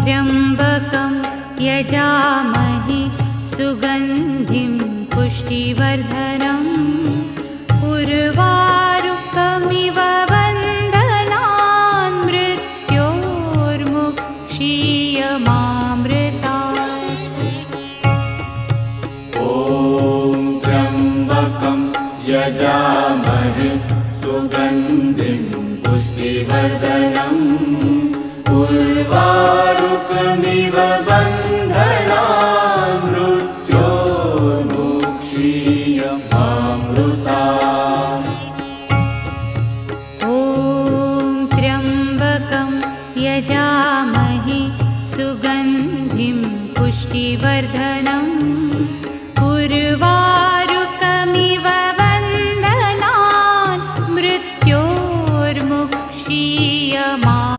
त्र्यम्बकं यजामहे सुगन्धिं पुष्टिवर्धनम् उर्वारुकमिव बन्धनान् मृत्योर्मुक्षीयमामृतात्। ॐ त्र्यम्बकं यजामहे सुगन्धिं पुष्टिवर्धनम् उर्वारुकमिव बन्धनान् मृत्योर्मुक्षीयमामृतात्। ॐ त्र्यम्बकं यजामहे सुगन्धिं पुष्टिवर्धनम् उर्वारुकमिव